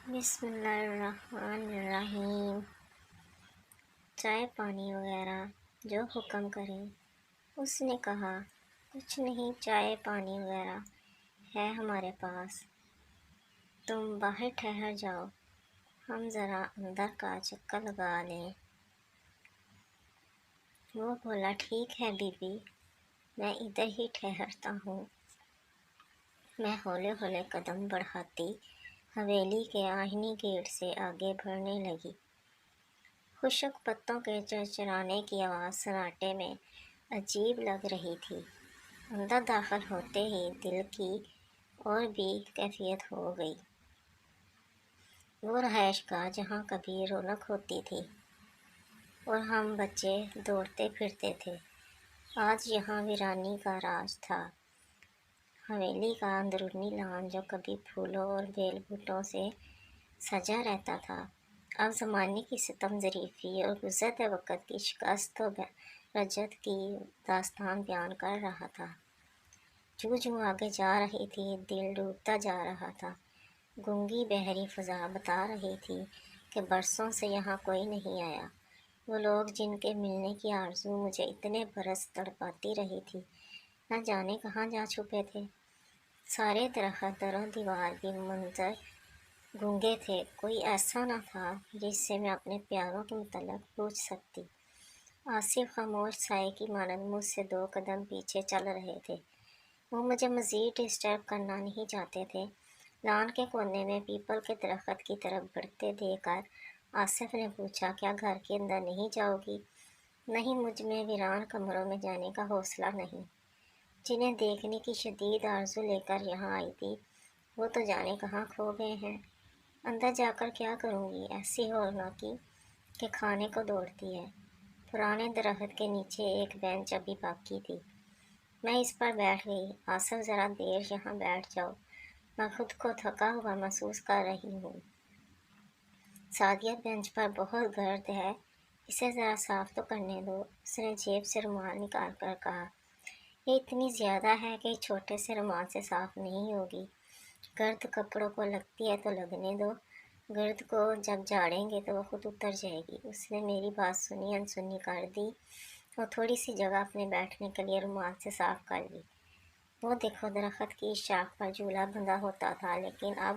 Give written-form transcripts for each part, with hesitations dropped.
بسم اللہ الرحمن الرحیم۔ چائے پانی وغیرہ جو حکم کریں۔ اس نے کہا کچھ نہیں، چائے پانی وغیرہ ہے ہمارے پاس، تم باہر ٹھہر جاؤ، ہم ذرا اندر کا چکر لگا لیں۔ وہ بولا ٹھیک ہے بی بی، میں ادھر ہی ٹھہرتا ہوں۔ میں ہولے ہولے قدم بڑھاتی حویلی کے آہنی گیٹ سے آگے بڑھنے لگی۔ خشک پتوں کے چرچرانے کی آواز سناٹے میں عجیب لگ رہی تھی۔ اندر داخل ہوتے ہی دل کی اور بھی کیفیت ہو گئی۔ وہ رہائش گاہ جہاں کبھی رونق ہوتی تھی اور ہم بچے دوڑتے پھرتے تھے، آج یہاں ویرانی کا راج تھا۔ حویلی کا اندرونی لان جو کبھی پھولوں اور بیل بوٹوں سے سجا رہتا تھا، اب زمانے کی ستم ظریفی اور گزرتے وقت کی شکست و رجت کی داستان بیان کر رہا تھا۔ جوں جوں آگے جا رہی تھی، دل ڈوبتا جا رہا تھا۔ گونگی بحری فضا بتا رہی تھی کہ برسوں سے یہاں کوئی نہیں آیا۔ وہ لوگ جن کے ملنے کی آرزو مجھے اتنے برس تڑپاتی رہی تھی، نہ جانے کہاں جا چھپے تھے۔ سارے درخت، در و دیوار بھی منظر گونگے تھے، کوئی ایسا نہ تھا جس سے میں اپنے پیاروں کے متعلق پوچھ سکتی۔ آصف خاموش سائے کی مانند مجھ سے 2 قدم پیچھے چل رہے تھے۔ وہ مجھے مزید ڈسٹرب کرنا نہیں چاہتے تھے۔ لان کے کونے میں پیپل کے درخت کی طرف بڑھتے دیکھ کر آصف نے پوچھا کیا گھر کے اندر نہیں جاؤ گی؟ نہیں، مجھ میں ویران کمروں میں جانے کا حوصلہ نہیں۔ جنہیں دیکھنے کی شدید آرزو لے کر یہاں آئی تھی، وہ تو جانے کہاں کھو گئے ہیں۔ اندر جا کر کیا کروں گی؟ ایسی ہولناکی کہ کھانے کو دوڑتی ہے۔ پرانے درخت کے نیچے ایک بینچ ابھی باقی تھی، میں اس پر بیٹھ گئی۔ آصف ذرا دیر یہاں بیٹھ جاؤ، میں خود کو تھکا ہوا محسوس کر رہی ہوں۔ سعدیہ بینچ پر بہت گرد ہے، اسے ذرا صاف تو کرنے دو۔ اس نے جیب سے رومال نکال کر کہا، یہ اتنی زیادہ ہے کہ چھوٹے سے رومال سے صاف نہیں ہوگی۔ گرد کپڑوں کو لگتی ہے تو لگنے دو، گرد کو جب جھاڑیں گے تو وہ خود اتر جائے گی۔ اس نے میری بات سنی انسنی کر دی اور تھوڑی سی جگہ اپنے بیٹھنے کے لیے رومال سے صاف کر لی۔ وہ دیکھو، درخت کی شاخ پر جھولا بندھا ہوتا تھا، لیکن اب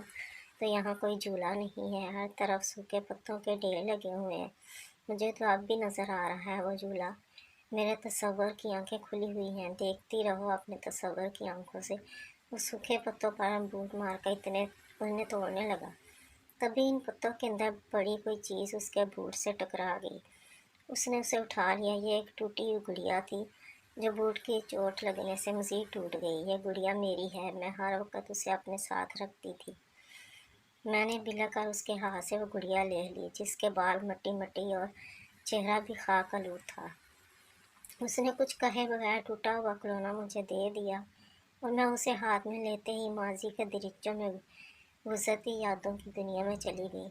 تو یہاں کوئی جھولا نہیں ہے، ہر طرف سوکھے پتوں کے ڈھیر لگے ہوئے ہیں۔ مجھے تو اب بھی نظر آ رہا ہے وہ جھولا۔ میرے تصور کی آنکھیں کھلی ہوئی ہیں، دیکھتی رہو اپنے تصور کی آنکھوں سے۔ وہ سوکھے پتوں پر بوٹ مار کر انہیں توڑنے لگا۔ تبھی ان پتوں کے اندر بڑی کوئی چیز اس کے بوٹ سے ٹکرا گئی۔ اس نے اسے اٹھا لیا۔ یہ ایک ٹوٹی ہوئی گڑیا تھی جو بوٹ کی چوٹ لگنے سے مزید ٹوٹ گئی۔ یہ گڑیا میری ہے، میں ہر وقت اسے اپنے ساتھ رکھتی تھی۔ میں نے بلا کر اس کے ہاتھ سے وہ گڑیا لے لی، جس کے بال مٹی مٹی اور چہرہ بھی خاک آلود تھا۔ اس نے کچھ کہے بغیر ٹوٹا ہوا کھلونا مجھے دے دیا اور میں اسے ہاتھ میں لیتے ہی ماضی کے درچوں میں گزرتی یادوں کی دنیا میں چلی گئی۔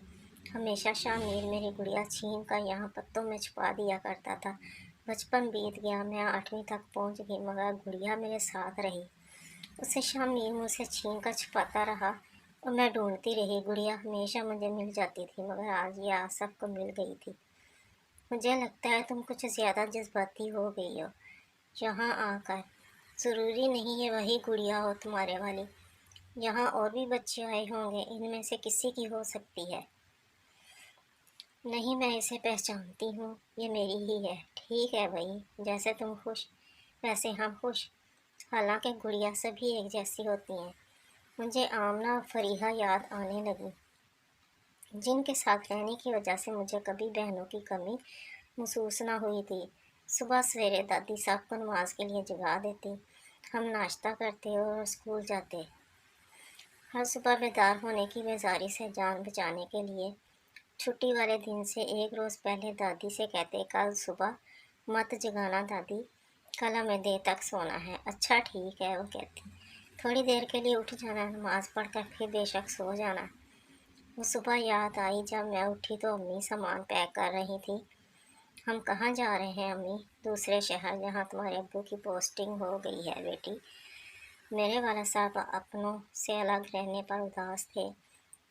ہمیشہ شام میر میری گڑیا چھین کر یہاں پتوں میں چھپا دیا کرتا تھا۔ بچپن بیت گیا، میں 8ویں تک پہنچ گئی، مگر گڑیا میرے ساتھ رہی۔ اسے شام میر مجھ سے چھین کر چھپاتا رہا اور میں ڈھونڈتی رہی۔ گڑیا ہمیشہ مجھے مل جاتی تھی، مگر آج یہ آصف کو مل گئی تھی۔ مجھے لگتا ہے تم کچھ زیادہ جذباتی ہو گئی ہو یہاں آ کر۔ ضروری نہیں ہے وہی گڑیا ہو تمہارے والی، یہاں اور بھی بچے آئے ہوں گے، ان میں سے کسی کی ہو سکتی ہے۔ نہیں، میں اسے پہچانتی ہوں، یہ میری ہی ہے۔ ٹھیک ہے بھائی، جیسے تم خوش ویسے ہم خوش۔ حالانکہ گڑیا سبھی ایک جیسی ہوتی ہیں۔ مجھے آمنہ اور فریحہ یاد آنے لگی، جن کے ساتھ رہنے کی وجہ سے مجھے کبھی بہنوں کی کمی محسوس نہ ہوئی تھی۔ صبح سویرے دادی صاحب کو نماز کے لیے جگا دیتی، ہم ناشتہ کرتے اور اسکول جاتے۔ ہر صبح بیدار ہونے کی بیزاری سے جان بچانے کے لیے چھٹی والے دن سے ایک روز پہلے دادی سے کہتے، کل صبح مت جگانا دادی، کل ہمیں دیر تک سونا ہے۔ اچھا ٹھیک ہے، وہ کہتی، تھوڑی دیر کے لیے اٹھ جانا، نماز پڑھ کر پھر بے شک سو جانا۔ وہ صبح یاد آئی جب میں اٹھی تو امی سامان پیک کر رہی تھی۔ ہم کہاں جا رہے ہیں امی؟ دوسرے شہر، جہاں تمہارے ابو کی پوسٹنگ ہو گئی ہے بیٹی۔ میرے والد صاحب اپنوں سے الگ رہنے پر اداس تھے